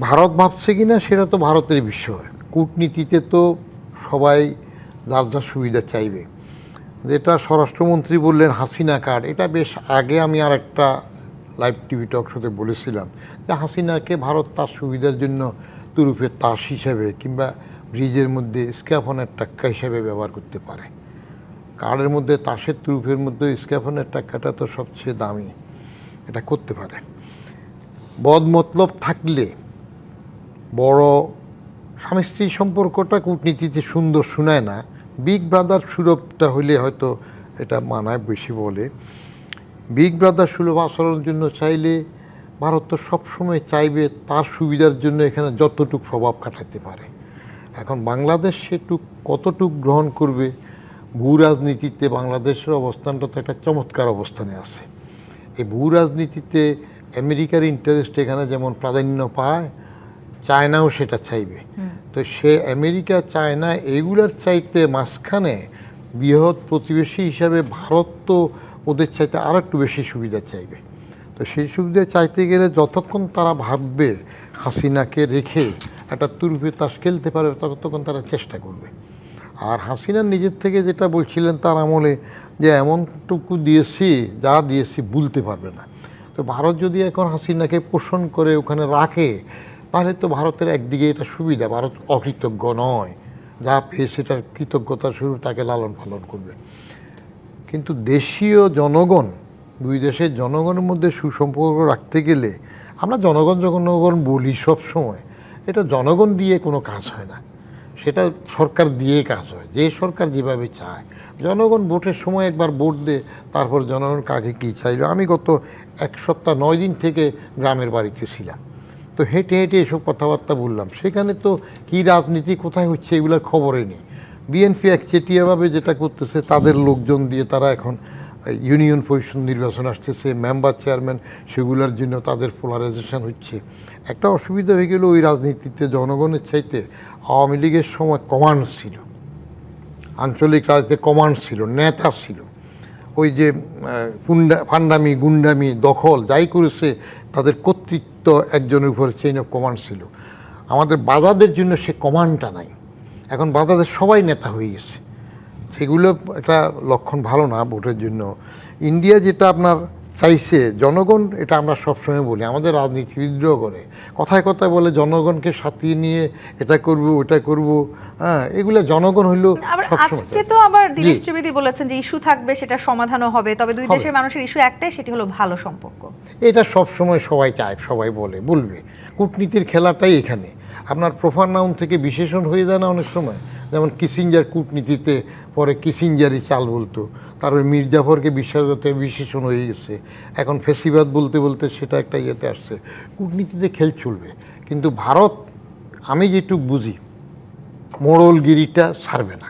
ভারত ভাবছে কি না সেটা তো ভারতের বিষয়। কূটনীতিতে তো সবাই যার যার সুবিধা চাইবে। যেটা স্বরাষ্ট্রমন্ত্রী বললেন হাসিনা কার্ড, এটা বেশ আগে আমি আর একটা লাইভ টিভি টক শোতে বলেছিলাম যে হাসিনাকে ভারত তার সুবিধার জন্য তুরুপের তাস হিসেবে কিংবা ব্রিজের মধ্যে স্ক্যাফনের টাক্কা হিসেবে ব্যবহার করতে পারে। কার্ডের মধ্যে তাসের তুরুপের মধ্যে স্ক্যাফনের টাক্কাটা তো সবচেয়ে দামি, এটা করতে পারে। বদ মতলব থাকলে বড় স্বামী স্ত্রী সম্পর্কটা কূটনীতিতে সুন্দর শোনায় না, বিগ ব্রাদার সুলভটা হইলে হয়তো এটা মানায় বেশি বলে। বিগ ব্রাদার সুলভ আচরণের জন্য চাইলে ভারত তো সবসময় চাইবে তার সুবিধার জন্য এখানে যতটুক প্রভাব খাটাতে পারে। এখন বাংলাদেশ সেটুক কতটুক গ্রহণ করবে, ভূ রাজনীতিতে বাংলাদেশের অবস্থানটা তো একটা চমৎকার অবস্থানে আছে। এই ভূ রাজনীতিতে আমেরিকার ইন্টারেস্ট এখানে যেমন প্রাধান্য পায়, চায়নাও সেটা চাইবে। তো সে আমেরিকা চায়না এগুলার চাইতে মাঝখানে বৃহৎ প্রতিবেশী হিসাবে ভারত তো ওদের চাইতে আর একটু বেশি সুবিধা চাইবে। তো সেই সুবিধা চাইতে গেলে যতক্ষণ তারা ভাববে হাসিনাকে রেখে একটা তুরুপে তাস খেলতে পারবে ততক্ষণ তারা চেষ্টা করবে। আর হাসিনা নিজের থেকে যেটা বলছিলেন তার আমলে যে এমনটুকু দিয়েছি যা দিয়েছি ভুলতে পারবে না। তো ভারত যদি এখন হাসিনাকে পোষণ করে ওখানে রাখে তাহলে তো ভারতের একদিকে এটা সুবিধা, ভারত অকৃতজ্ঞ নয়, যা পেয়ে সেটার কৃতজ্ঞতার শুরু তাকে লালন পালন করবে। কিন্তু দেশীয় জনগণ, দুই দেশের জনগণের মধ্যে সুসম্পর্ক রাখতে গেলে আমরা জনগণ বলি সব সময়, এটা জনগণ দিয়ে কোনো কাজ হয় না, সেটা সরকার দিয়ে কাজ হয়, যে সরকার যেভাবে চায়। জনগণ ভোটের সময় একবার ভোট দেয়, তারপর জনগণ কাকে কী চাইল। আমি গত 1 সপ্তাহ 9 দিন থেকে গ্রামের বাড়িতে ছিলাম, তো হেঁটে হেঁটে এসব কথাবার্তা বললাম। সেখানে তো কী রাজনীতি কোথায় হচ্ছে এগুলোর খবরে নেই। বিএনপি একচেটিয়াভাবে যেটা করতেছে তাদের লোকজন দিয়ে তারা এখন ইউনিয়ন পরিষদ নির্বাচন আসতেছে, মেম্বার চেয়ারম্যান, সেগুলোর জন্য তাদের পোলারাইজেশন হচ্ছে। একটা অসুবিধা হয়ে গেল, ওই রাজনীতিতে জনগণের চাইতে আওয়ামী লীগের সময় কমান্ড ছিল, আঞ্চলিক রাজনীতিতে কমান্ড ছিল, নেতা ছিল। ওই যে ফান্ডামি গুন্ডামি দখল যাই করেছে তাদের কর্তৃত্ব একজনের উপরে চেইন অফ কমান্ড ছিল। আমাদের বাজাদের জন্য সে কমান্ডটা নাই, এখন বাজাদের সবাই নেতা হয়ে গেছে। সেগুলো একটা লক্ষণ ভালো না ভোটের জন্য। ইন্ডিয়া যেটা আপনার চাইছে জনগণ, এটা আমরা সবসময় বলি, আমাদের রাজনীতিবিদরাও করে, কথায় কথায় বলে জনগণকে সাথিয়ে নিয়ে এটা করব ওটা করব। হ্যাঁ, এগুলো জনগণ হইলো সবসময়। আজকে তো আবার দীনেশ ত্রিবেদী বলেছেন যে ইস্যু থাকবে, সেটা সমাধানও হবে, তবে দুই দেশের মানুষের ইস্যু একটাই, সেটি হলো ভালো সম্পর্ক। এটা সবসময় সবাই চায়, সবাই বলবে। কূটনীতির খেলাটাই এখানে আপনার প্রোফান নাউন থেকে বিশেষণ হয়ে যায় না অনেক সময়। যেমন কিসিঞ্জার কূটনীতিতে পরে কিসিঞ্জারই চাল বলতো, তারপরে মীর জাফরকে বিশ্বাসঘাতক বিশেষণ হয়ে গেছে, এখন ফেসিবাদ বলতে বলতে সেটা একটা ইয়েতে আসছে। কূটনীতিতে খেল চলবে, কিন্তু ভারত আমি যেটুক বুঝি মোড়লগিরিটা ছাড়বে না।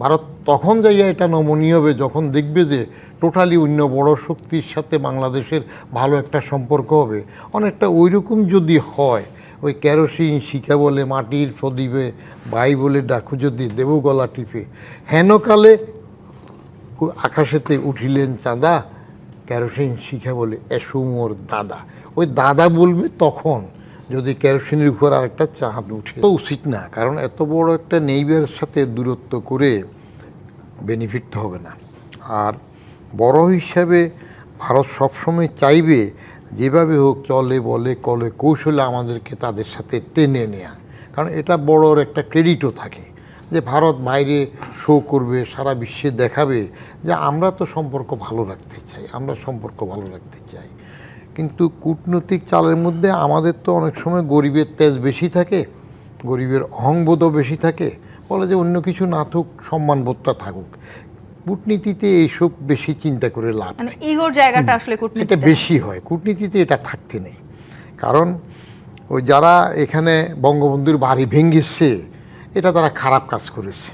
ভারত তখন যাইয়া এটা নমনীয় হবে যখন দেখবে যে টোটালি অন্য বড় শক্তির সাথে বাংলাদেশের ভালো একটা সম্পর্ক হবে। অনেকটা ওইরকম যদি হয়, ওই কেরোসিন শিখা বলে মাটির প্রদীপে বাই বলে ডাকু যদি দেব গলা টিপে, হেনকালে আকাশেতে উঠিলেন চাঁদা, কেরোসিন শিখা বলে এসো মোর দাদা। ওই দাদা বলবে তখন যদি কেরোসিনের উপর আরেকটা চাঁদ উঠে। তো উচিত না, কারণ এত বড় একটা নেইবার সাথে দূরত্ব করে বেনিফিট হবে না। আর বড় হিসাবে ভারত সবসময় চাইবে যেভাবে হোক চলে বলে কলে কৌশলে আমাদেরকে তাদের সাথে টেনে নেয়া, কারণ এটা বড়র একটা ক্রেডিটও থাকে যে ভারত বাইরে শো করবে, সারা বিশ্বে দেখাবে যে আমরা তো সম্পর্ক ভালো রাখতে চাই, আমরা সম্পর্ক ভালো রাখতে চাই। কিন্তু কূটনৈতিক চালের মধ্যে আমাদের তো অনেক সময় গরিবের তেজ বেশি থাকে, গরিবের অহংবোধও বেশি থাকে, বলে যে অন্য কিছু না থাকুক, সম্মানবোধটা থাকুক। কূটনীতিতে এইসব বেশি চিন্তা করে লাভ নেই, ইগোর জায়গাটা আসলে এটা বেশি হয় কূটনীতিতে, এটা থাকতে নেই। কারণ ওই যারা এখানে বঙ্গবন্ধুর বাড়ি ভেঙেছে এটা তারা খারাপ কাজ করেছে।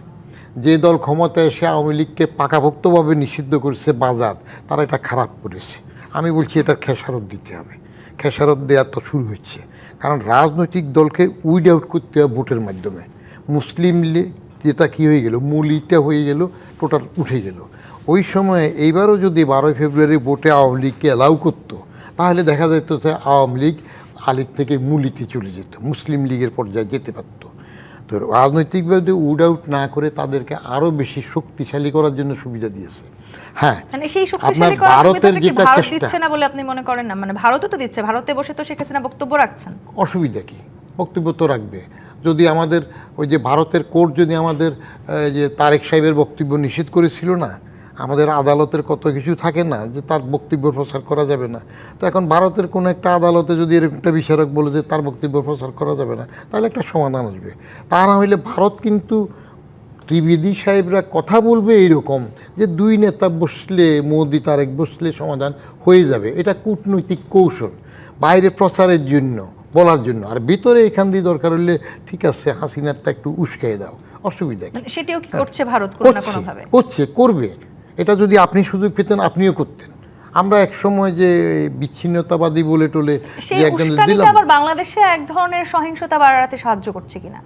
যে দল ক্ষমতায় এসে আওয়ামী লীগকে পাকাপোক্তভাবে নিষিদ্ধ করেছে বাজাদ, তারা এটা খারাপ করেছে। আমি বলছি এটা খেসারত দিতে হবে, খেসারত দেওয়া তো শুরু হচ্ছে। কারণ রাজনৈতিক দলকে উইড আউট করতে হবে ভোটের মাধ্যমে। মুসলিম লীগ যেটা কী হয়ে গেল, মূল ইটা হয়ে গেল, টোটাল উঠে গেল। ওই সময়ে এইবারও যদি 12 ফেব্রুয়ারি ভোটে আওয়ামী লীগকে অ্যালাউ করতো, তাহলে দেখা যেত যে আওয়ামী লীগ আলীর থেকে মূলিতে চলে যেত, মুসলিম লীগের পর্যায়ে যেতে পারত। তো রাজনৈতিকভাবে উড আউট না করে তাদেরকে আরও বেশি শক্তিশালী করার জন্য সুবিধা দিয়েছে। হ্যাঁ, মানে সেই আপনার শক্তিশালী করার ভারতের সুবিধাটা কি যেটা ভারত চেষ্টা, দিচ্ছে না বলে আপনি মনে করেন না? মানে ভারতও তো দিচ্ছে, ভারতে বসে তো শেখ হাসিনা বক্তব্য রাখছেন। অসুবিধা কি? বক্তব্য তো রাখবে। যদি আমাদের ওই যে ভারতের কোর্ট যদি আমাদের যে তারেক সাহেবের বক্তব্য নিষেধ করেছিল না, আমাদের আদালতের কত কিছু থাকে না যে তার বক্তব্য প্রচার করা যাবে না। তো এখন ভারতের কোনো একটা আদালতে যদি এরকম একটা বিচারক বলে যে তার বক্তব্য প্রচার করা যাবে না, তাহলে একটা সমাধান আসবে। তা না হইলে ভারত কিন্তু ত্রিবেদী সাহেবরা কথা বলবে এইরকম যে দুই নেতা বসলে, মোদি তারেক বসলে সমাধান হয়ে যাবে। এটা কূটনৈতিক কৌশল, বাইরে প্রচারের জন্য, বলার জন্য। আর ভিতরে এখান দিয়ে দরকার হলে ঠিক আছে হাসিনারটা একটু উস্কাই দাও, অসুবিধা কি? সেটাও কি করছে ভারত কোনো না কোনো ভাবে? করবে। এটা যদি আপনি সুযোগ পেতেন আপনিও করতেন। আমরা এক সময় যে বিচ্ছিন্নতাবাদী বলে টোলে সেই যে একজন উস্কানিটা দিলাম, আবার বাংলাদেশে এক ধরনের সহিংসতা বাড়াতে সাহায্য করছে কিনা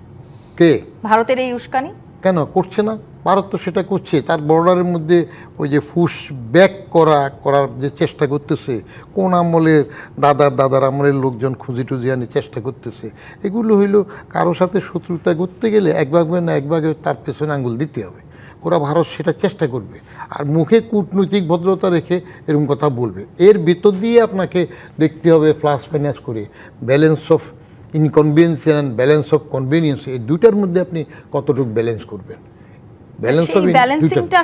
কে ভারতের এই উস্কানি? কেন করছে না? ভারত তো সেটা করছে। তার বর্ডারের মধ্যে ওই যে ফুস ব্যাক করার যে চেষ্টা করতেছে, কোন আমলের দাদার আমলের লোকজন খুঁজে টুজি আনে চেষ্টা করতেছে। এগুলো হইলো কারোর সাথে শত্রুতা করতে গেলে একভাবে না একভাবে তার পেছনে আঙুল দিতে হবে। ওরা ভারত সেটা চেষ্টা করবে, আর মুখে কূটনৈতিক ভদ্রতা রেখে এরকম কথা বলবে। এর ভিতর দিয়ে আপনাকে দেখতে হবে প্লাস মাইনাস করে balance of inconvenience and balance of convenience, এই দুইটার মধ্যে আপনি কতটুকু ব্যালেন্স করবেন। ব্যালেন্স অফ ব্যালেন্সিংটা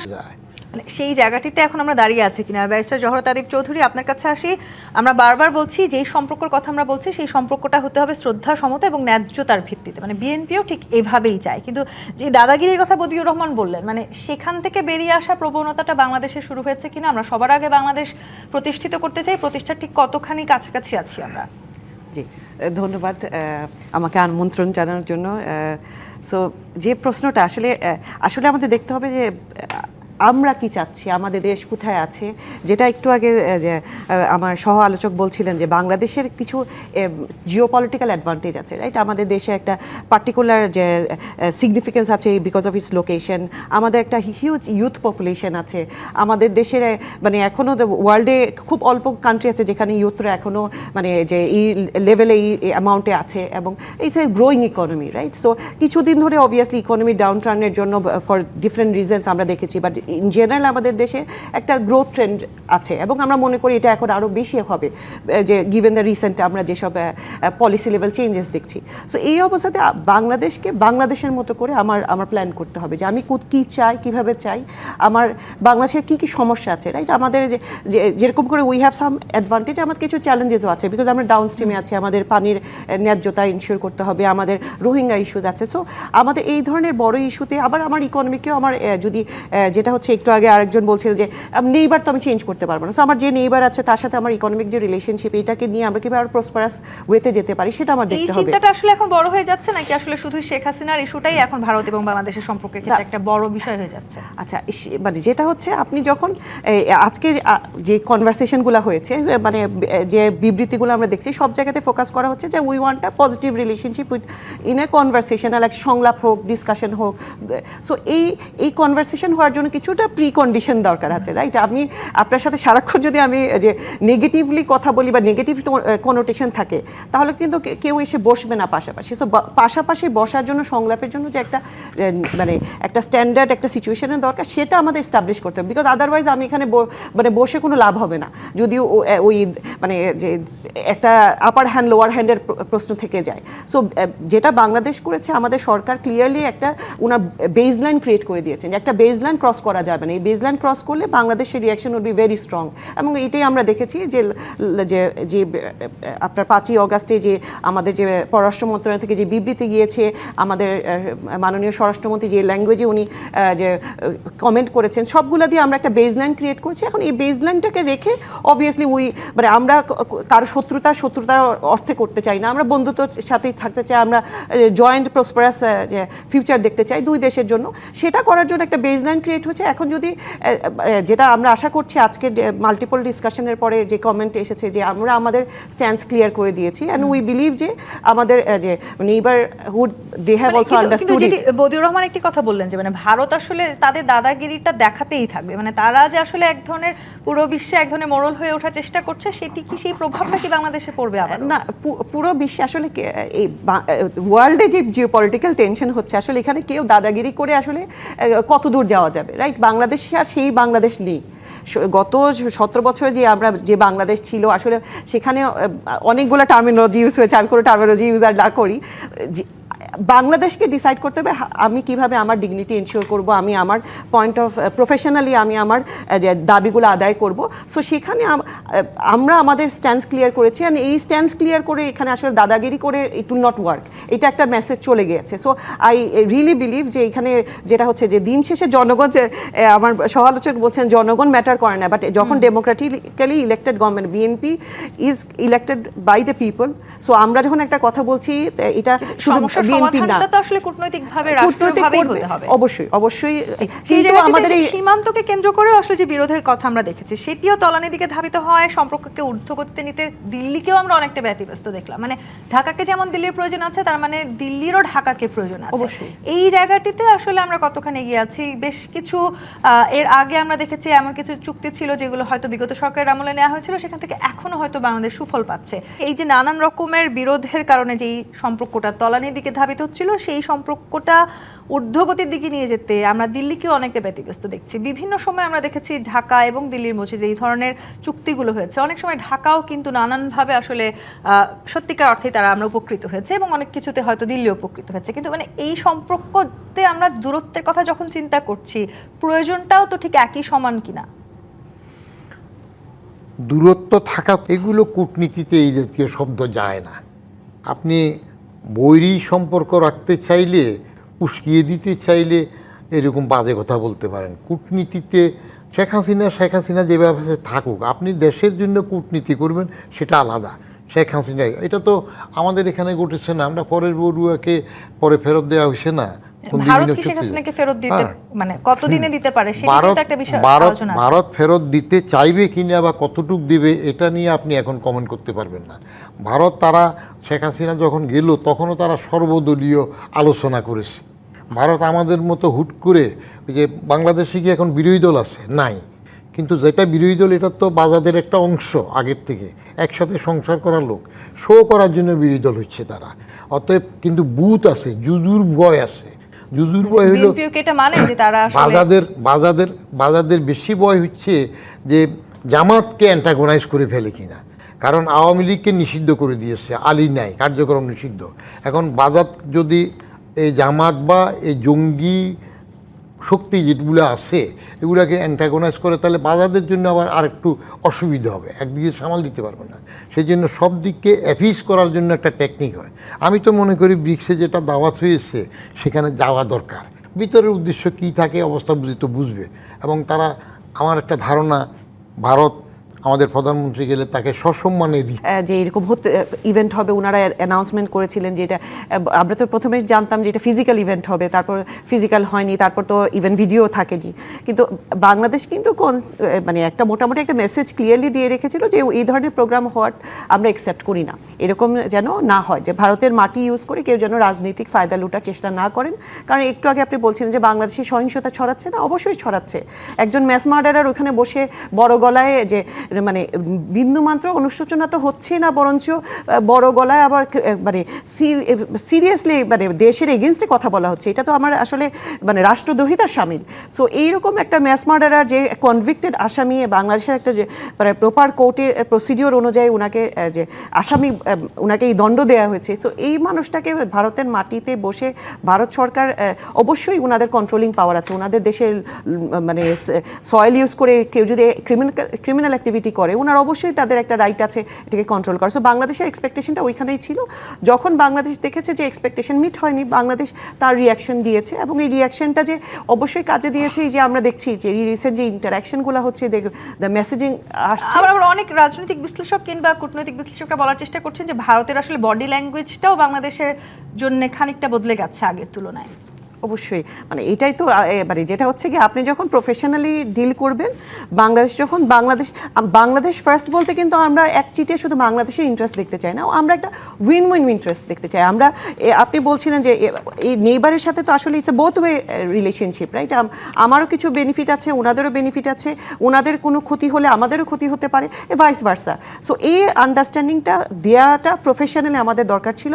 মানে সেই জায়গাটিতে এখন আমরা দাঁড়িয়ে আছি কিনা? ব্যারিস্টার জহরত আদিব চৌধুরী, আপনার কাছে আসি। আমরা বারবার বলছি যেই সম্পর্কের কথা আমরা বলছি সেই সম্পর্কটা হতে হবে শ্রদ্ধা, সমতা এবং ন্যায্যতার ভিত্তিতে। মানে বিএনপিও ঠিক এভাবেই চায়। কিন্তু যে দাদাগিরির কথা বদিউর রহমান বললেন, মানে সেখান থেকে বেরিয়ে আসা প্রবণতাটা বাংলাদেশে শুরু হয়েছে কিনা? আমরা সবার আগে বাংলাদেশ প্রতিষ্ঠিত করতে চাই, প্রতিষ্ঠার ঠিক কতখানি কাছাকাছি আছি আমরা? জি, ধন্যবাদ আমাকে আমন্ত্রণ জানানোর জন্য। সো যে প্রশ্নটা আসলে আমাদের দেখতে হবে যে আমরা কি চাচ্ছি, আমাদের দেশ কোথায় আছে। যেটা একটু আগে যে আমার সহ আলোচক বলছিলেন যে বাংলাদেশের কিছু জিওপলিটিক্যাল অ্যাডভান্টেজ আছে, রাইট? আমাদের দেশে একটা পার্টিকুলার যে সিগনিফিকেন্স আছে বিকজ অফ ইটস লোকেশন। আমাদের একটা হিউজ ইউথ পপুলেশন আছে আমাদের দেশের। মানে এখনও ওয়ার্ল্ডে খুব অল্প কান্ট্রি আছে যেখানে ইউথরা এখনও মানে যে এই লেভেলে এই অ্যামাউন্টে আছে, এবং it's a growing economy, right? So কিছুদিন ধরে অবভিয়াসলি ইকোনমি ডাউন টার্নের জন্য ফর ডিফারেন্ট রিজনস আমরা দেখেছি, বাট ইন জেনারেল আমাদের দেশে একটা গ্রোথ ট্রেন্ড আছে, এবং আমরা মনে করি এটা এখন আরও বেশি হবে যে গিভেন দ্য রিসেন্ট আমরা যেসব পলিসি লেভেল চেঞ্জেস দেখছি। সো এই অবস্থাতে বাংলাদেশকে বাংলাদেশের মতো করে আমার প্ল্যান করতে হবে যে আমি কী চাই, কীভাবে চাই, আমার বাংলাদেশের কী কী সমস্যা আছে, রাইট? আমাদের যেরকম করে উই হ্যাভ সাম অ্যাডভান্টেজ, আমাদের কিছু চ্যালেঞ্জেসও আছে বিকজ আমরা ডাউন স্ট্রিমে আছি। আমাদের পানির ন্যায্যতা ইনশিওর করতে হবে, আমাদের রোহিঙ্গা ইস্যুজ আছে। সো আমাদের এই ধরনের বড় ইস্যুতে আবার আমার ইকোনমিকেও আমার যদি যেটা হচ্ছে একটু আগে আরেকজন বলছিল যে নেইবার তো আমি চেঞ্জ করতে পারবো না। সো আমার যে নেইবার আছে তার সাথে আমার ইকোনমিক যে রিলেশনশিপ, এটাকে নিয়ে আমরা কিভাবে প্রসপারাস ওয়েতে যেতে পারি সেটা আমার দেখতে হবে। এই চিন্তাটা আসলে এখন বড় হয়ে যাচ্ছে নাকি আসলে শুধু শেখ হাসিনার ইস্যুটাই এখন ভারত এবং বাংলাদেশের সম্পর্কের ক্ষেত্রে একটা বড় বিষয় হয়ে যাচ্ছে? আচ্ছা, মানে যেটা হচ্ছে আপনি যখন আজকে যে কনভারসেশনগুলো হয়েছে, মানে যে বিবৃতিগুলো আমরা দেখছি, সব জায়গাতে ফোকাস করা হচ্ছে যে we want a positive relationship with in a conversational, এক সংলাপ হোক, ডিসকাশন হোক। সো এই কনভারসেশন হওয়ার জন্য কিছুটা প্রি কন্ডিশন দরকার আছে, রাইট? আপনি আপনার সাথে সারাক্ষণ যদি আমি যে নেগেটিভলি কথা বলি বা নেগেটিভ কোনোটেশন থাকে, তাহলে কিন্তু কেউ এসে বসবে না পাশাপাশি। সো পাশাপাশি বসার জন্য, সংলাপের জন্য যে একটা মানে একটা স্ট্যান্ডার্ড একটা সিচুয়েশনের দরকার, সেটা আমাদের এস্টাবলিশ করতে হবে। বিকজ আদারওয়াইজ আমি এখানে মানে বসে কোনো লাভ হবে না যদি ওই মানে যে একটা আপার হ্যান্ড লোয়ার হ্যান্ডের প্রশ্ন থেকে যায়। সো যেটা বাংলাদেশ করেছে, আমাদের সরকার ক্লিয়ারলি একটা ওনার বেসলাইন ক্রিয়েট করে দিয়েছেন, একটা বেসলাইন ক্রস করা যাবে না। এই বেসলাইন ক্রস করলে বাংলাদেশের reaction will be very strong. এবং এটাই আমরা দেখেছি যে আপনার 5ই অগাস্টে যে আমাদের যে পররাষ্ট্র মন্ত্রণালয় থেকে যে বিবৃতি গিয়েছে, আমাদের মাননীয় স্বরাষ্ট্রমন্ত্রী যে ল্যাঙ্গুয়েজে উনি যে কমেন্ট করেছেন, সবগুলো দিয়ে আমরা একটা বেসলাইন ক্রিয়েট করছি। এখন এই বেসলাইনটাকে রেখে অবভিয়াসলি মানে আমরা কারো শত্রুতার অর্থে করতে চাই না, আমরা বন্ধুত্বর সাথেই থাকতে চাই, আমরা জয়েন্ট প্রসপারাস যে ফিউচার দেখতে চাই দুই দেশের জন্য। সেটা করার জন্য একটা বেসলাইন ক্রিয়েট হচ্ছে। এখন যদি যেটা আমরা আশা করছি আজকে মাল্টিপল ডিসকাশনের পরে যে কমেন্ট এসেছে যে আমরা আমাদের স্ট্যান্স ক্লিয়ার করে দিয়েছি অ্যান্ড উই বিলিভ যে আমাদের যে neighbourhood they have also understood it. Badiur Rahman একটি কথা বললেন যে মানে ভারত আসলে তাদের দাদাগিরিটা দেখাতেই থাকবে, মানে তারা যে আসলে এক ধরনের পুরো বিশ্বে এক ধরনের মোড়ল হয়ে ওঠার চেষ্টা করছে, সেটি কি সেই প্রভাবটা কি বাংলাদেশে পড়বে আবার? না, পুরো বিশ্বে আসলে এই ওয়ার্ল্ডে যে জিওপলিটিক্যাল টেনশন হচ্ছে আসলে এখানে কেউ দাদাগিরি করে আসলে কত দূর যাওয়া যাবে, রাইট? বাংলাদেশে আর সেই বাংলাদেশ নেই। গত 17 বছরে যে আমরা যে বাংলাদেশ ছিল আসলে সেখানে অনেকগুলো টার্মিনোলজি ইউজ হয়েছে, আমি কোনো টার্মিনোলজি ইউজ আর না করি। বাংলাদেশকে ডিসাইড করতে হবে আমি কিভাবে আমার ডিগনিটি এনশিওর করব, আমি আমার পয়েন্ট অফ প্রফেশনালি আমি আমার যে দাবিগুলো আদায় করব। সো সেখানে আমরা আমাদের স্ট্যান্স ক্লিয়ার করেছি অ্যান্ড এই স্ট্যান্স ক্লিয়ার করে এখানে আসলে দাদাগিরি করে ইট উইল নট ওয়ার্ক, এটা একটা মেসেজ চলে গিয়েছে। সো আই রিয়েলি বিলিভ যে এখানে যেটা হচ্ছে যে দিন শেষে জনগণ, যে আমার সমালোচক বলছেন জনগণ ম্যাটার করে না, বাট যখন democratically elected government BNP is elected by the people, so আমরা যখন একটা কথা বলছি এটা শুধু সমাধানটা তো আসলে কূটনৈতিকভাবে রাষ্ট্রীয়ভাবেই হতে হবে। অবশ্যই অবশ্যই, কিন্তু আমাদের এই সীমান্তকে কেন্দ্র করে আসলে যে বিরোধের কথা আমরা দেখেছি সেটিও তলানির দিকে ধাবিত হয়, সম্পর্ককে ঊর্ধ্বগতিতে নিতে দিল্লিকেও আমরা অনেকটা ব্যতিব্যস্ত দেখলাম। মানে ঢাকাকে যেমন দিল্লির প্রয়োজন আছে, তার মানে দিল্লিরও ঢাকাকে প্রয়োজন আছে। অবশ্যই এই জায়গাটিতে আসলে আমরা কতখানি এগিয়ে আছি? বেশ কিছু এর আগে আমরা দেখেছি এমন কিছু চুক্তি ছিল যেগুলো হয়তো বিগত সরকারের আমলে নেওয়া হয়েছিল, সেখান থেকে এখনো হয়তো বাংলাদেশ সুফল পাচ্ছে। এই যে নানান রকমের বিরোধের কারণে যেই সম্পর্কটা তলানির দিকে ধাবিত হচ্ছিল, সেই সম্পর্কটা ঊর্ধ্বগতির দিকে নিয়ে যেতে আমরা দিল্লিকেও অনেকটা ব্যতিব্যস্ত দেখছি। বিভিন্ন সময় আমরা দেখেছি ঢাকা এবং দিল্লির মধ্যে যে এই ধরনের চুক্তিগুলো হয়েছে, অনেক সময় ঢাকাও কিন্তু নানানভাবে আসলে সত্যিকার অর্থে তারা আমরা উপকৃত হয়েছে এবং অনেক কিছুতে হয়তো দিল্লি উপকৃত হয়েছে। কিন্তু মানে এই সম্পর্কতে আমরা দূরত্বের কথা যখন চিন্তা করছি, প্রয়োজনটাও তো ঠিক একই সমান কিনা? দূরত্ব থাকা, এগুলো কূটনীতিতে এই জাতীয় শব্দ যায় না। আপনি বৈরী সম্পর্ক রাখতে চাইলে, উস্কিয়ে দিতে চাইলে এরকম বাজে কথা বলতে পারেন। কূটনীতিতে শেখ হাসিনা যেভাবে থাকুক, আপনি দেশের জন্য কূটনীতি করবেন সেটা আলাদা। শেখ হাসিনা, এটা তো আমাদের এখানে ঘটেছে না, আমরা পরের বড়ুয়াকে পরে ফেরত দেওয়া হয়েছে না। ভারত কি শেখ হাসিনাকে ফেরত দিতে মানে কতদিনে দিতে পারে সেটা তো একটা বিষয় আলোচনা আছে। ভারত ফেরত দিতে চাইবে কিনা বা কতটুক দিবে এটা নিয়ে আপনি এখন কমেন্ট করতে পারবেন না। ভারত, তারা শেখ হাসিনা যখন গেল তখনও তারা সর্বদলীয় আলোচনা করেছে। ভারত আমাদের মতো হুট করে, যে বাংলাদেশে কি এখন বিরোধী দল আছে? নাই। কিন্তু যেটা বিরোধী দল এটা তো বাজাদের একটা অংশ, আগের থেকে একসাথে সংসার করার লোক, শো করার জন্য বিরোধী দল হচ্ছে তারা। অতএব কিন্তু বুথ আছে, জুজুর ভয় আছে। জুজুর ভয় হলো বাজাদের বেশি ভয় হচ্ছে যে জামাতকে অ্যান্টাগোনাইজ করে ফেলে কিনা। কারণ আওয়ামী লীগকে নিষিদ্ধ করে দিয়েছে, আলী নাই, কার্যক্রম নিষিদ্ধ। এখন বাজার যদি এই জামাত বা এই জঙ্গি শক্তি যেগুলো আছে এগুলোকে অ্যান্টাগোনাইজ করে, তাহলে বাজারদের জন্য আবার আরেকটু অসুবিধা হবে, একদিকে সামাল দিতে পারবে না। সেই জন্য সব দিককে অ্যাফিস করার জন্য একটা টেকনিক হয়। আমি তো মনে করি ব্রিক্সে যেটা দাওয়াত হয়েছে সেখানে যাওয়া দরকার। ভিতরের উদ্দেশ্য কী থাকে অবস্থা বুঝবে। এবং তারা, আমার একটা ধারণা, ভারত আমাদের প্রধানমন্ত্রী গেলে তাকে সসম্মানে যে এরকম ইভেন্ট হবে, ওনারা অ্যানাউন্সমেন্ট করেছিলেন যে এটা, আমরা তো প্রথমে জানতাম যে এটা ফিজিক্যাল ইভেন্ট হবে, তারপর ফিজিক্যাল হয়নি, তারপর তো ইভেন ভিডিও থাকেনি। কিন্তু বাংলাদেশ কিন্তু মানে একটা মোটামুটি একটা মেসেজ ক্লিয়ারলি দিয়ে রেখেছিল যে এই ধরনের প্রোগ্রাম হওয়ার আমরা অ্যাকসেপ্ট করি না। এরকম যেন না হয় যে ভারতের মাটি ইউজ করে কেউ যেন রাজনৈতিক ফায়দা লুটার চেষ্টা না করেন। কারণ একটু আগে আপনি বলছিলেন যে বাংলাদেশে সহিংসতা ছড়াচ্ছে না, অবশ্যই ছড়াচ্ছে। একজন ম্যাস মার্ডারার ওখানে বসে বড় গলায় যে মানে বিন্দুমাত্র অনুশোচনা তো হচ্ছে না, বরঞ্চ বড় গলায় আবার মানে সিরিয়াসলি মানে দেশের এগেনস্টে কথা বলা হচ্ছে। এটা তো আমার আসলে মানে রাষ্ট্রদ্রোহিতার শামিল। সো এইরকম একটা ম্যাস মার্ডারার যে কনভিক্টেড আসামি, বাংলাদেশের একটা যে মানে প্রপার কোর্টের প্রসিডিওর অনুযায়ী ওনাকে যে আসামি, ওনাকে এই দণ্ড দেওয়া হয়েছে। সো এই মানুষটাকে ভারতের মাটিতে বসে ভারত সরকার অবশ্যই ওনাদের কন্ট্রোলিং পাওয়ার আছে। ওনাদের দেশের মানে সয়েল ইউজ করে কেউ যদি ক্রিমিনাল অ্যাক্টিভিটি করে, ওনার অবশ্যই তাদের একটা রাইট আছে এটাকে কন্ট্রোল করা। সো বাংলাদেশের এক্সপেকটেশনটা ওইখানেই ছিল। যখন বাংলাদেশ দেখেছে যে এক্সপেকটেশন মিট হয়নি, বাংলাদেশ তার রিয়াকশন দিয়েছে এবং এই রিয়াকশনটা যে অবশ্যই কাজে দিয়েছে। এই যে আমরা দেখছি যে রিসেন্ট যে ইন্টারাকশনগুলো হচ্ছে, দ্য মেসেজিং আসছে। আবার অনেক রাজনৈতিক বিশ্লেষক কিংবা কূটনৈতিক বিশ্লেষকরা বলার চেষ্টা করছেন যে ভারতের আসলে বডি ল্যাঙ্গুয়েজটাও বাংলাদেশের জন্য খানিকটা বদলে গেছে আগের তুলনায়। অবশ্যই, মানে এটাই তো মানে যেটা হচ্ছে কি আপনি যখন প্রফেশনালি ডিল করবেন, বাংলাদেশ ফার্স্ট বলতে কিন্তু আমরা এক চিটে শুধু বাংলাদেশের ইন্টারেস্ট দেখতে চাই না, আমরা একটা উইন ইন্টারেস্ট দেখতে চাই। আমরা আপনি বলছিলেন যে এই নেইবারের সাথে তো আসলে it's both way relationship, right? আমারও কিছু বেনিফিট আছে, ওনাদেরও বেনিফিট আছে, ওনাদের কোনো ক্ষতি হলে আমাদেরও ক্ষতি হতে পারে, ভাইস ভার্সা। সো এই আন্ডারস্ট্যান্ডিংটা দেওয়াটা প্রফেশনালি আমাদের দরকার ছিল।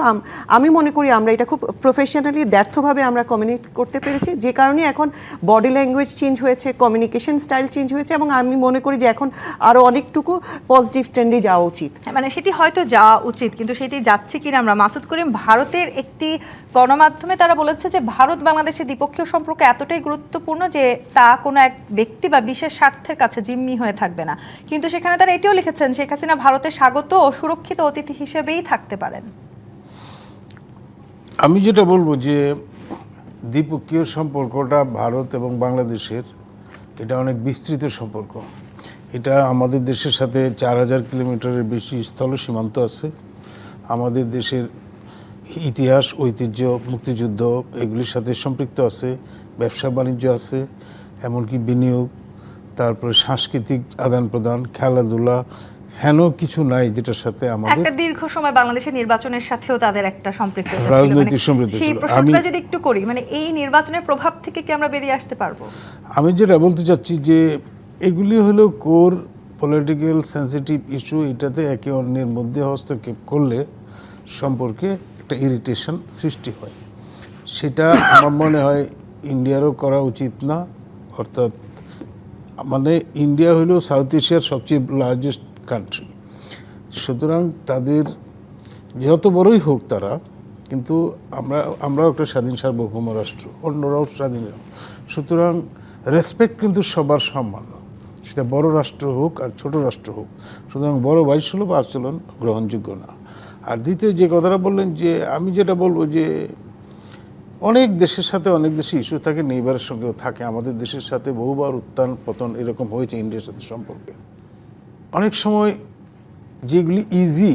আমি মনে করি আমরা এটা খুব প্রফেশনালি ব্যর্থভাবে আমরা কমিউনিকেট করতে পেরেছি, যে কারণে এখন বডি ল্যাঙ্গুয়েজ চেঞ্জ হয়েছে, কমিউনিকেশন স্টাইল চেঞ্জ হয়েছে, এবং আমি মনে করি যে এখন আরও অনেকটুকু পজিটিভ ট্রেন্ডে যাওয়া উচিত। মানে সেটি হয়তো যাওয়া উচিত, কিন্তু সেটি যাচ্ছে কিনা আমরা। মাসুদ করিম, ভারতের একটি গণমাধ্যমে তারা বলেছে যে ভারত বাংলাদেশের দ্বিপক্ষীয় সম্পর্ক এতটাই গুরুত্বপূর্ণ যে তা কোনো এক ব্যক্তি বা বিশেষ স্বার্থের কাছে জিম্মি হয়ে থাকবে না, কিন্তু সেখানে তারা এটিও লিখেছেন শেখ হাসিনা ভারতের স্বাগত ও সুরক্ষিত অতিথি হিসেবেই থাকতে পারেন। আমি যেটা বলবো যে দ্বিপক্ষীয় সম্পর্কটা ভারত এবং বাংলাদেশের এটা অনেক বিস্তৃত সম্পর্ক। এটা আমাদের দেশের সাথে 4000 কিলোমিটারের বেশি স্থল সীমান্ত আছে। আমাদের দেশের ইতিহাস, ঐতিহ্য, মুক্তিযুদ্ধ এগুলির সাথে সম্পৃক্ত আছে, ব্যবসা বাণিজ্য আছে, এমনকি বিনিয়োগ, তারপরে সাংস্কৃতিক আদান প্রদান, খেলাধুলা, হেন কিছু নাই যেটার সাথে আমাদের একটা দীর্ঘ সময় বাংলাদেশের নির্বাচনের সাথেও তাদের একটা সম্পৃক্ততা ছিল। রাজনৈতিক সম্পৃক্ততা সেই ছিল। প্রশ্নটা যদি একটু করি, মানে এই নির্বাচনের প্রভাব থেকে কি আমরা বেরিয়ে আসতে পারবো? আমি যেটা বলতে চাচ্ছি যে এগুলি হলো কোর পলিটিক্যাল সেন্সিটিভ ইস্যু। এটাতে একে অন্যের মধ্যে হস্তক্ষেপ করলে সম্পর্কে একটা ইরিটেশন সৃষ্টি হয়। সেটা আমার মনে হয় ইন্ডিয়ারও করা উচিত না। অর্থাৎ মানে ইন্ডিয়া হলো সাউথ এশিয়ার সবচেয়ে লার্জেস্ট কান্ট্রি, সুতরাং তাদের যত বড়ই হোক তারা, কিন্তু আমরাও একটা স্বাধীন সার্বভৌম রাষ্ট্র, অন্যরাও স্বাধীন। সুতরাং রেসপেক্ট কিন্তু সবার সম্মান, সেটা বড় রাষ্ট্র হোক আর ছোট রাষ্ট্র হোক। সুতরাং বড় ভাইসুলভ আচরণ গ্রহণযোগ্য না। আর দ্বিতীয় যে কথাটা বললেন, যে আমি যেটা বলবো যে অনেক দেশের সাথে অনেক দেশে ইস্যু থাকে, নেইবারের সঙ্গেও থাকে। আমাদের দেশের সাথে বহুবার উত্থান পতন এরকম হয়েছে ইন্ডিয়ার সাথে সম্পর্কে। অনেক সময় যেগুলি ইজি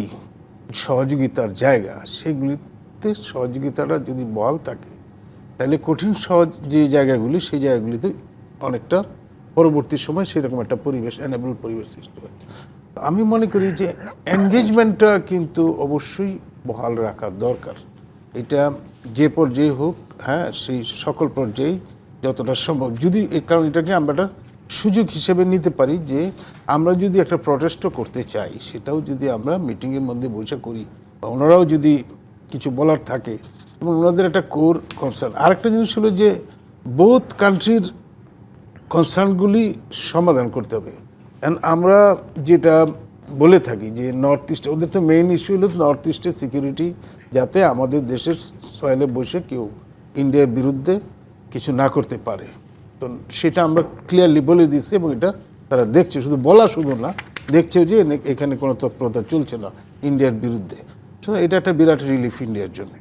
সহযোগিতার জায়গা, সেগুলিতে সহযোগিতাটা যদি বহাল থাকে, তাহলে কঠিন সহজ যে জায়গাগুলি, সেই জায়গাগুলিতে অনেকটা পরবর্তী সময় সেরকম একটা পরিবেশ, এনেবল পরিবেশ সৃষ্টি হয়। আমি মনে করি যে এনগেজমেন্টটা কিন্তু অবশ্যই বহাল রাখা দরকার। এটা যে পর্যায়ে হোক, হ্যাঁ, সেই সকল পর্যায়ে যতটা সম্ভব, যদি কারণ এটাকে আমরা একটা সুযোগ হিসেবে নিতে পারি যে আমরা যদি একটা প্রটেস্টও করতে চাই, সেটাও যদি আমরা মিটিংয়ের মধ্যে বসে করি, বা ওনারাও যদি কিছু বলার থাকে এবং ওনাদের একটা কোর কনসার্ন। আরেকটা জিনিস হলো যে বোথ কান্ট্রির কনসার্নগুলি সমাধান করতে হবে। অ্যান্ড আমরা যেটা বলে থাকি যে নর্থ ইস্ট, ওদের তো মেইন ইস্যু হলো নর্থ ইস্টের সিকিউরিটি, যাতে আমাদের দেশের সয়েলে বসে কেউ ইন্ডিয়ার বিরুদ্ধে কিছু না করতে পারে। তো সেটা আমরা ক্লিয়ারলি বলে দিচ্ছি, এবং এটা তারা দেখছে, শুধু বলা শুধু না, দেখছে যে এখানে কোনো তৎপরতা চলছে না ইন্ডিয়ার বিরুদ্ধে। সুতরাং এটা একটা বিরাট রিলিফ ইন্ডিয়ার জন্য।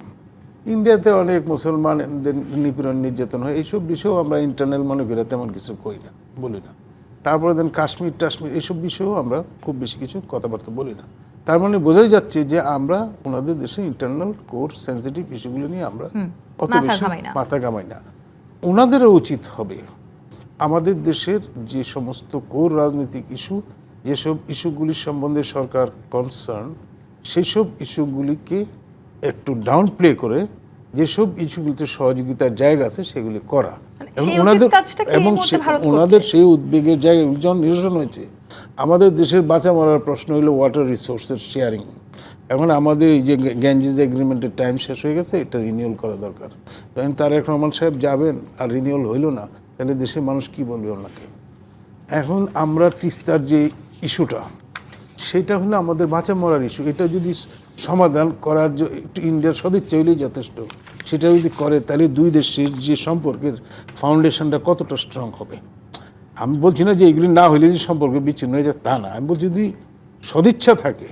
ইন্ডিয়াতে অনেক মুসলমানদের নিপীড়ন নির্যাতন হয়, এইসব বিষয়েও আমরা ইন্টারনাল মনে করি তেমন কিছু কই না, বলি না। তারপরে দেন কাশ্মীর টাশ্মীর এইসব বিষয়েও আমরা খুব বেশি কিছু কথাবার্তা বলি না। তার মানে বোঝাই যাচ্ছে যে আমরা ওনাদের দেশে ইন্টারনাল কোর সেন্সিটিভ ইস্যুগুলো নিয়ে আমরা অত বেশি মাথা ঘামাই না। ওনাদেরও উচিত হবে আমাদের দেশের যে সমস্ত কোর রাজনৈতিক ইস্যু, যেসব ইস্যুগুলির সম্বন্ধে সরকার কনসার্ন, সেই সব ইস্যুগুলিকে একটু ডাউন প্লে করে যেসব ইস্যুগুলিতে সহযোগিতার জায়গা আছে সেগুলি করা, এবং ওনাদের সেই উদ্বেগের জায়গাগুলি যখন নিরসন হয়েছে। আমাদের দেশের বাঁচা মরার প্রশ্ন হলো ওয়াটার রিসোর্সের শেয়ারিং। এখন আমাদের এই যে গ্যাঞ্জেস এগ্রিমেন্টের টাইম শেষ হয়ে গেছে, এটা রিনিউয়াল করা দরকার। কারণ তারেক রহমান সাহেব যাবেন আর রিনিউয়াল হইল না, তাহলে দেশের মানুষ কি বলবে ওনাকে? এখন আমরা তিস্তার যে ইস্যুটা, সেটা হলো আমাদের বাঁচা মরার ইস্যু। এটা যদি সমাধান করার একটু ইন্ডিয়ার সদিচ্ছা হইলেই যথেষ্ট। সেটা যদি করে, তাহলে দুই দেশের যে সম্পর্কের ফাউন্ডেশনটা কতটা স্ট্রং হবে। আমি বলছি না যে এগুলি না হইলে যে সম্পর্ক বিচ্ছিন্ন হয়ে যায়, তা না। আমি বলছি যদি সদিচ্ছা থাকে,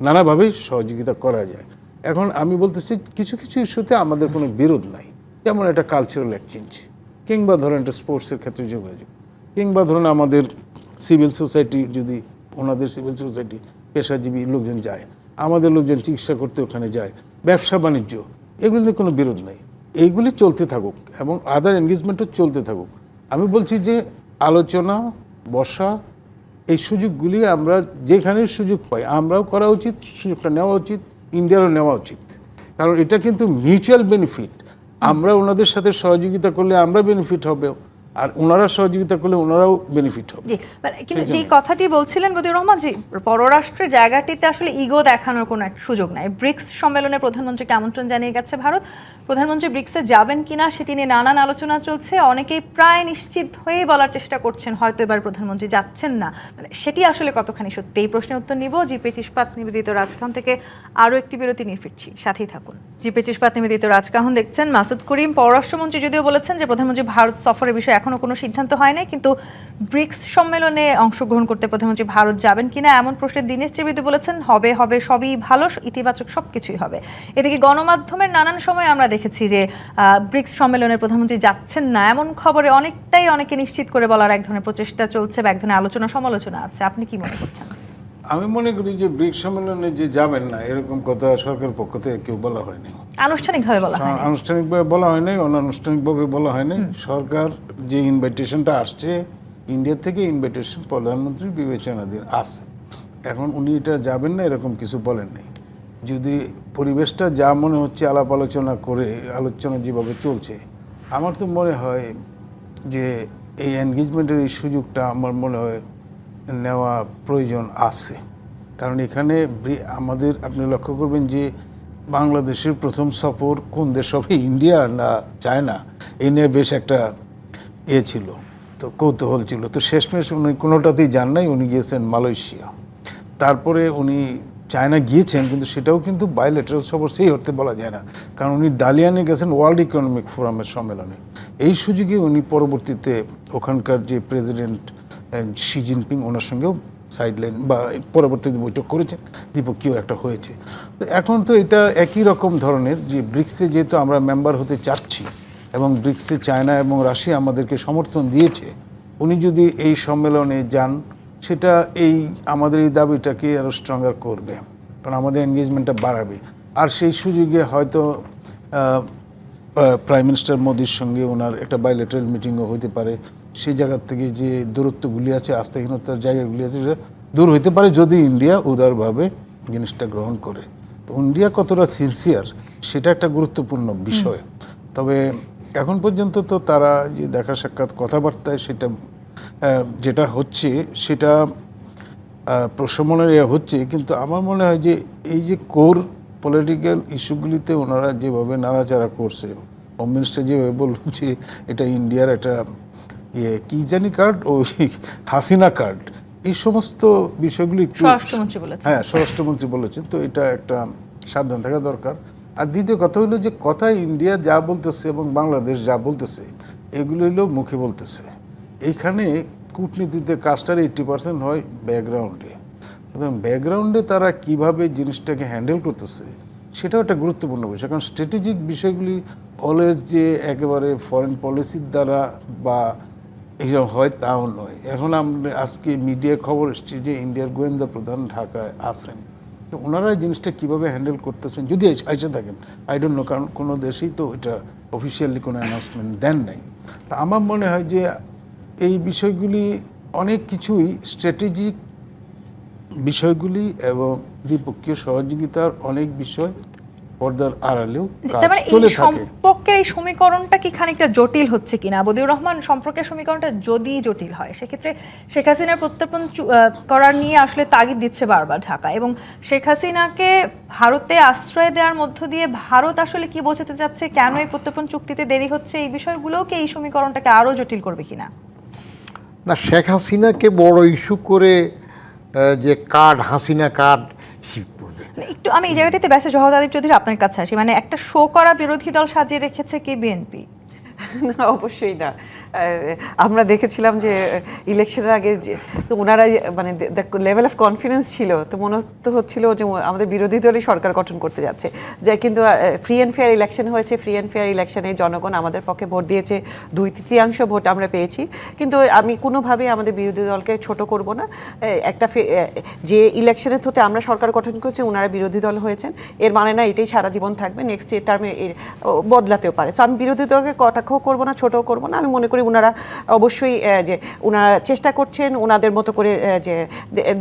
নানাভাবেই সহযোগিতা করা যায়। এখন আমি বলতেছি কিছু কিছু ইস্যুতে আমাদের কোনো বিরোধ নাই, যেমন একটা কালচারাল এক্সচেঞ্জ, কিংবা ধরেন একটা স্পোর্টসের ক্ষেত্রে যোগাযোগ, কিংবা ধরুন আমাদের সিভিল সোসাইটি, যদি ওনাদের সিভিল সোসাইটি পেশাজীবী লোকজন যায়, আমাদের লোকজন চিকিৎসা করতে ওখানে যায়, ব্যবসা বাণিজ্য, এগুলিতে কোনো বিরোধ নেই। এইগুলি চলতে থাকুক এবং আদার এনগেজমেন্টও চলতে থাকুক। আমি বলছি যে আলোচনা বসা এই সুযোগগুলি আমরা যেখানে সুযোগ পাই আমরাও করা উচিত, সুযোগটা নেওয়া উচিত, ইন্ডিয়ারও নেওয়া উচিত, কারণ এটা কিন্তু মিউচুয়াল বেনিফিট। আমরা ওনাদের সাথে সহযোগিতা করলে আমরা বেনিফিট হবে, আর ওনারা সহযোগিতা করলে ওনারাও বেনিফিট হবে। জি, কিন্তু যে কথাটি বলছিলেন বদিউর রহমান, যে পররাষ্ট্রের জায়গাটিতে আসলে ইগো দেখানোর কোনো একটা সুযোগ নাই। ব্রিক্স সম্মেলনে প্রধানমন্ত্রীকে আমন্ত্রণ জানিয়ে গেছে ভারত। প্রধানমন্ত্রী ব্রিক্সে যাবেন কিনা সেটি নিয়ে নানান আলোচনা চলছে। অনেকেই প্রায় নিশ্চিত হয়েই বলার চেষ্টা করছেন হয়তো এবার প্রধানমন্ত্রী যাচ্ছেন না। সেটি আসলে কতখানি সত্যি, এই প্রশ্নের উত্তর নিব জি.পি. ইস্পাত নিবেদিত রাজকাহন থেকে। আরও একটি বিরতি নিয়ে ফিরছি, সাথেই থাকুন। জি.পি. ইস্পাত নিবেদিত রাজকাহন দেখছেন। মাসুদ করিম, পররাষ্ট্রমন্ত্রী যদিও বলেছেন যে প্রধানমন্ত্রী ভারত সফরের বিষয়ে এখনো কোনো সিদ্ধান্ত হয় নাই, কিন্তু ব্রিক্স সম্মেলনে অংশগ্রহণ করতে প্রধানমন্ত্রী ভারত যাবেন কিনা এমন প্রশ্নে দীনেশ ত্রিবেদী বলেছেন হবে হবে, সবই ভালো, ইতিবাচক সবকিছুই হবে। এদিকে গণমাধ্যমের নানান সময় আমরা দেখেছি যে ব্রিক্স সম্মেলনের প্রধানমন্ত্রী যাচ্ছেন না এমন খবরে অনেকে নিশ্চিত করে বলার এক ধরনের প্রচেষ্টা চলছে বা এক ধরনের আলোচনা সমালোচনা আছে। আপনি কি মনে করছেন? আমি মনে করি যে ব্রিক্স সম্মেলনে যে যাবেন না এরকম কথা সরকারের পক্ষ থেকে কেউ বলা হয়নি, আনুষ্ঠানিকভাবে বলা হয় নাই। আনুষ্ঠানিকভাবে বলা হয় নাই, অনানুষ্ঠানিকভাবে বলা হয়নি। সরকার যে ইনভাইটেশনটা আসছে ইন্ডিয়া থেকে, ইনভাইটেশন প্রধানমন্ত্রীর বিবেচনাধীন আছে। এখন উনি এটা যাবেন না এরকম কিছু বলেন নাই। যদি পরিবেশটা যা মনে হচ্ছে আলাপ আলোচনা করে আলোচনা যেভাবে চলছে, আমার তো মনে হয় যে এই এনগেজমেন্টের এই সুযোগটা আমার মনে হয় নেওয়া প্রয়োজন আছে। কারণ এখানে আমাদের আপনি লক্ষ্য করবেন যে বাংলাদেশের প্রথম সফর কোন দেশ হবে, ইন্ডিয়া না চায়না, এই নিয়ে বেশ একটা ছিল, তো কৌতূহল ছিল। তো শেষমেশ উনি কোনোটাতেই যান নাই, উনি গিয়েছেন মালয়েশিয়া। তারপরে উনি চায়না গিয়েছেন, কিন্তু সেটাও কিন্তু বাইলেটারাল সফর সেই অর্থে বলা যায় না, কারণ উনি ডালিয়ানে গেছেন ওয়ার্ল্ড ইকোনমিক ফোরামের সম্মেলনে। এই সুযোগে উনি পরবর্তীতে ওখানকার যে প্রেসিডেন্ট শি জিনপিং ওনার সঙ্গেও সাইডলাইন বা পরবর্তীতে বৈঠক করেছেন, দ্বিপক্ষীয় একটা হয়েছে। তো এখন তো এটা একই রকম ধরনের যে ব্রিক্সে যেহেতু আমরা মেম্বার হতে চাচ্ছি এবং ব্রিক্সে চায়না এবং রাশিয়া আমাদেরকে সমর্থন দিয়েছে, উনি যদি এই সম্মেলনে যান সেটা আমাদের এই দাবিটাকে আরও স্ট্রঙ্গার করবে, কারণ আমাদের এনগেজমেন্টটা বাড়াবে। আর সেই সুযোগে হয়তো প্রাইম মিনিস্টার মোদির সঙ্গে ওনার একটা বাইলেটারাল মিটিংও হতে পারে। সেই জায়গার থেকে যে দূরত্বগুলি আছে, আস্থাহীনতার জায়গাগুলি আছে, সেটা দূর হতে পারে যদি ইন্ডিয়া উদারভাবে জিনিসটা গ্রহণ করে। তো ইন্ডিয়া কতটা সিনসিয়ার সেটা একটা গুরুত্বপূর্ণ বিষয়। তবে এখন পর্যন্ত তো তারা যে দেখা সাক্ষাৎ কথাবার্তায় সেটা যেটা হচ্ছে সেটা প্রশমনের হচ্ছে, কিন্তু আমার মনে হয় যে এই যে কোর পলিটিক্যাল ইস্যুগুলিতে ওনারা যেভাবে নাড়াচাড়া করছে, হোম মিনিস্টার যেভাবে বলল যে এটা ইন্ডিয়ার একটা কি জানি কার্ড, ওই হাসিনা কার্ড, এই সমস্ত বিষয়গুলি একটু স্বরাষ্ট্রমন্ত্রী বলেছেন। তো এটা একটা সাবধান থাকা দরকার। আর দ্বিতীয় কথা হলো যে কথা ইন্ডিয়া যা বলতেছে এবং বাংলাদেশ যা বলতেছে এগুলো হলো মুখে বলতেছে। এইখানে কূটনীতিতে কাজটার 80% হয় ব্যাকগ্রাউন্ডে। সুতরাং ব্যাকগ্রাউন্ডে তারা কিভাবে জিনিসটাকে হ্যান্ডেল করতেছে সেটাও একটা গুরুত্বপূর্ণ বিষয়। কারণ স্ট্র্যাটেজিক বিষয়গুলি অলওয়েজ যে একেবারে ফরেন পলিসির দ্বারা বা এইরকম হয় তাও নয়। এখন আমরা আজকে মিডিয়া খবর এসছে যে ইন্ডিয়ার গোয়েন্দা প্রধান ঢাকায় আছেন, তো ওনারা জিনিসটা কীভাবে হ্যান্ডেল করতেছেন যদি এসে থাকেন, আই ডোন্ট নো, কারণ কোনো দেশেই তো এটা অফিসিয়ালি কোনো অ্যানাউন্সমেন্ট দেন নাই। তা আমার মনে হয় যে এই বিষয়গুলি অনেক কিছুই স্ট্র্যাটেজিক বিষয়গুলি এবং দ্বিপক্ষীয় সহযোগিতার অনেক বিষয় পর্দার আড়ালেও চলে থাকে। সম্পর্কের এই সমীকরণটা কি খানিকটা জটিল হচ্ছে কিনা বদিউর রহমান? সম্পর্কের সমীকরণটা যদি জটিল হয় সেক্ষেত্রে শেখ হাসিনার প্রত্যর্পণ করার নিয়ে আসলে তাগিদ দিচ্ছে বারবার ঢাকা, এবং শেখ হাসিনাকে ভারতে আশ্রয় দেওয়ার মধ্য দিয়ে ভারত আসলে কি বোঝাতে চাচ্ছে, কেন এই প্রত্যর্পণ চুক্তিতে দেরি হচ্ছে, এই বিষয়গুলোকে এই সমীকরণটাকে আরও জটিল করবে কিনা? না, শেখ হাসিনাকে বড় ইস্যু করে যে কার্ড, হাসিনা কার্ড, একটু আমি এই জায়গাটিতে ব্যাসে জহরত আদিব চৌধুরী আপনার কাছে আসি। মানে একটা শো করা বিরোধী দল সাজিয়ে রেখেছে কি বিএনপি? না, অবশ্যই না। আমরা দেখেছিলাম যে ইলেকশনের আগে যে তো ওনারা মানে লেভেল অফ কনফিডেন্স ছিল, তো মনে তো হচ্ছিল যে আমাদের বিরোধী দলই সরকার গঠন করতে যাচ্ছে, যে কিন্তু ফ্রি অ্যান্ড ফেয়ার ইলেকশন হয়েছে। ফ্রি অ্যান্ড ফেয়ার ইলেকশনে জনগণ আমাদের পক্ষে ভোট দিয়েছে, 2/3 ভোট আমরা পেয়েছি। কিন্তু আমি কোনোভাবেই আমাদের বিরোধী দলকে ছোট করব না। একটা যে ইলেকশনের থ্রুতে আমরা সরকার গঠন করেছি, ওনারা বিরোধী দল হয়েছেন, এর মানে না এটাই সারা জীবন থাকবে, নেক্সট টার্মে বদলাতেও পারে। সো আমি বিরোধী দলকে কটাক্ষও করবো না, ছোটও করবো না। আমি মনে করি ওনারা অবশ্যই যে ওনারা চেষ্টা করছেন ওনাদের মতো করে যে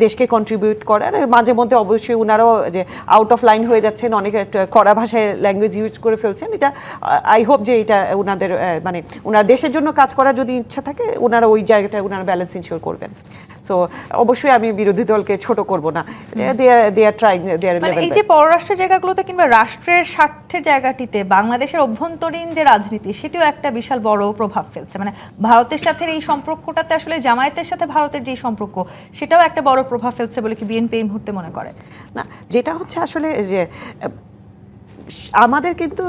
দেশকে কন্ট্রিবিউট করার, মাঝে মধ্যে অবশ্যই ওনারাও যে আউট অফ লাইন হয়ে যাচ্ছেন, অনেক কড়া ভাষায় ল্যাঙ্গুয়েজ ইউজ করে ফেলছেন। এটা আই হোপ যে এটা ওনাদের মানে ওনার দেশের জন্য কাজ করার যদি ইচ্ছা থাকে, ওনারা ওই জায়গাটা ওনারা ব্যালেন্স ইনশিওর করবেন। সো অবশ্যই আমি বিরোধী দলকে ছোট করব না, দে আর ট্রাইং দেয়ার মানে লেভেল এই যে পররাষ্ট্রের জায়গাগুলোতে কিংবা রাষ্ট্রের স্বার্থের জায়গাটিতে বাংলাদেশের অভ্যন্তরীণ যে রাজনীতি, সেটিও একটা বিশাল বড় প্রভাব ফেলছে। মানে ভারতের সাথে এই সম্পর্কটাতে আসলে জামায়াতের সাথে ভারতের যে সম্পর্ক, সেটাও একটা বড় প্রভাব ফেলছে বলে কি বিএনপি এই মুহূর্তে মনে করে? না, যেটা হচ্ছে আসলে যে আমাদের কিন্তু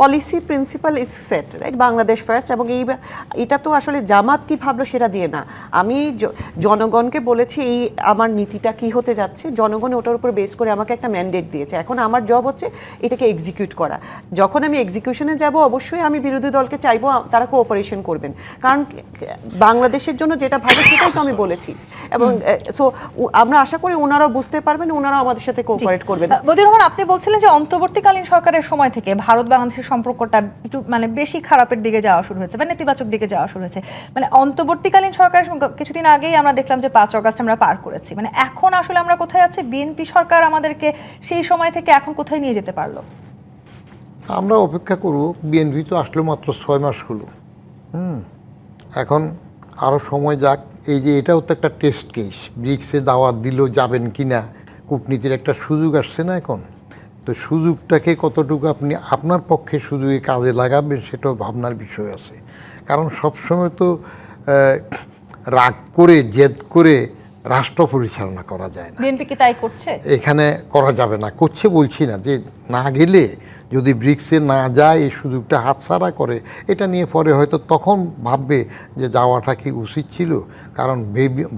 policy principal is set, right, Bangladesh first. এবং এটা তো আসলে জামাত কি ভাবলো সেটা দিয়ে না, আমি জনগণকে বলেছি এই আমার নীতিটা কি হতে যাচ্ছে, জনগণ ওটার উপর বেস করে আমাকে একটা ম্যান্ডেট দিয়েছে। এখন আমার জব হচ্ছে এটাকে এক্সিকিউট করা। যখন আমি এক্সিকিউশনে যাব, অবশ্যই আমি বিরোধী দলকে চাইবো তারা কোঅপারেশন করবেন, কারণ বাংলাদেশের জন্য যেটা ভালো সেটাই তো আমি বলেছি। এবং সো আমরা আশা করি ওনারাও বুঝতে পারবেন, ওনারাও আমাদের সাথে কোঅপারেট করবেন। বদিউর রহমান, আপনি বলছিলেন যে অন্তর্বর্তীকালীন সরকারের সময় থেকে ভারত বাংলাদেশের সম্পর্কটা একটু মানে বেশি খারাপের দিকে যাওয়া শুরু হয়েছে বা নেতিবাচক দিকে যাওয়া শুরু হয়েছে। মানে অন্তর্বর্তীকালীন সরকারের কিছুদিন আগেই আমরা দেখলাম যে 5 অগস্ট আমরা পার করেছি। মানে এখন আসলে আমরা কোথায় আছি? বিএনপি সরকার আমাদেরকে সেই সময় থেকে এখন কোথায় নিয়ে যেতে পারলো? আমরা অপেক্ষা করব। বিএনপি তো আসলে মাত্র 6 মাস হলো। এখন আরও সময় যাক। এই যে এটাও তো একটা টেস্ট কেস, ব্রিক্সে দাওয়াত দিল যাবেন কি না, কূটনীতির একটা সুযোগ আসছে না এখন। তো সুযোগটাকে কতটুকু আপনি আপনার পক্ষে সুযোগে কাজে লাগাবেন, সেটাও ভাবনার বিষয় আছে। কারণ সবসময় তো রাগ করে জেদ করে রাষ্ট্র পরিচালনা করা যায় না। বিএনপি কি তাই করছে? এখানে করা যাবে না, করছে বলছি না, যে না গেলে যদি ব্রিক্সে না যায় এই সুযোগটা হাতছাড়া করে, এটা নিয়ে পরে হয়তো তখন ভাববে যে যাওয়াটা কি উচিত ছিল। কারণ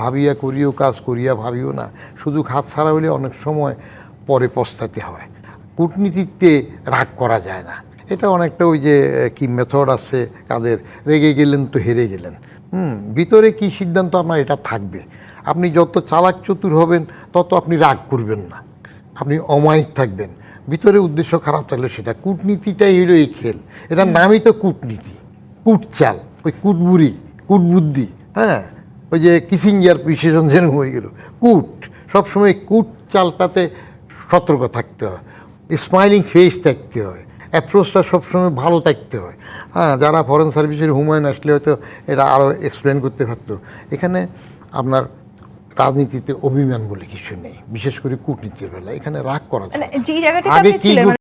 ভাবিয়া করিও কাজ, করিয়া ভাবিও না। সুযোগ হাতছাড়া হলে অনেক সময় পরে পস্তাতে হয়। কূটনীতিতে রাগ করা যায় না। এটা অনেকটা ওই যে কি মেথড আছে কাদের, রেগে গেলেন তো হেরে গেলেন। ভিতরে কি সিদ্ধান্ত আপনার এটা থাকবে। আপনি যত চালাক চতুর হবেন তত আপনি রাগ করবেন না, আপনি অমায়িক থাকবেন। ভিতরে উদ্দেশ্য খারাপ থাকলে সেটা, কূটনীতিটাই হলো এই খেল। এটার নামই তো কূটনীতি, কূটচাল, ওই কূটবুড়ি, কূটবুদ্ধি। হ্যাঁ, ওই যে কিসিঞ্জার বিশেষণ যেন হয়ে গেল কূট। সবসময় কূট চালটাতে সতর্ক থাকতে হয়, স্মাইলিং ফেস থাকতে হয়, অ্যাপ্রোচটা সবসময় ভালো থাকতে হয়। হ্যাঁ, যারা ফরেন সার্ভিসের হুমায়ুন আসলে হয়তো এটা আরও এক্সপ্লেন করতে পারতো। এখানে আপনার রাজনীতিতে অভিমান বলে কিছু নেই, বিশেষ করে কূটনীতির বেলা। এখানে রাগ করা যায় না। যে জায়গাটিতে আগে আপনি কি ছিলেন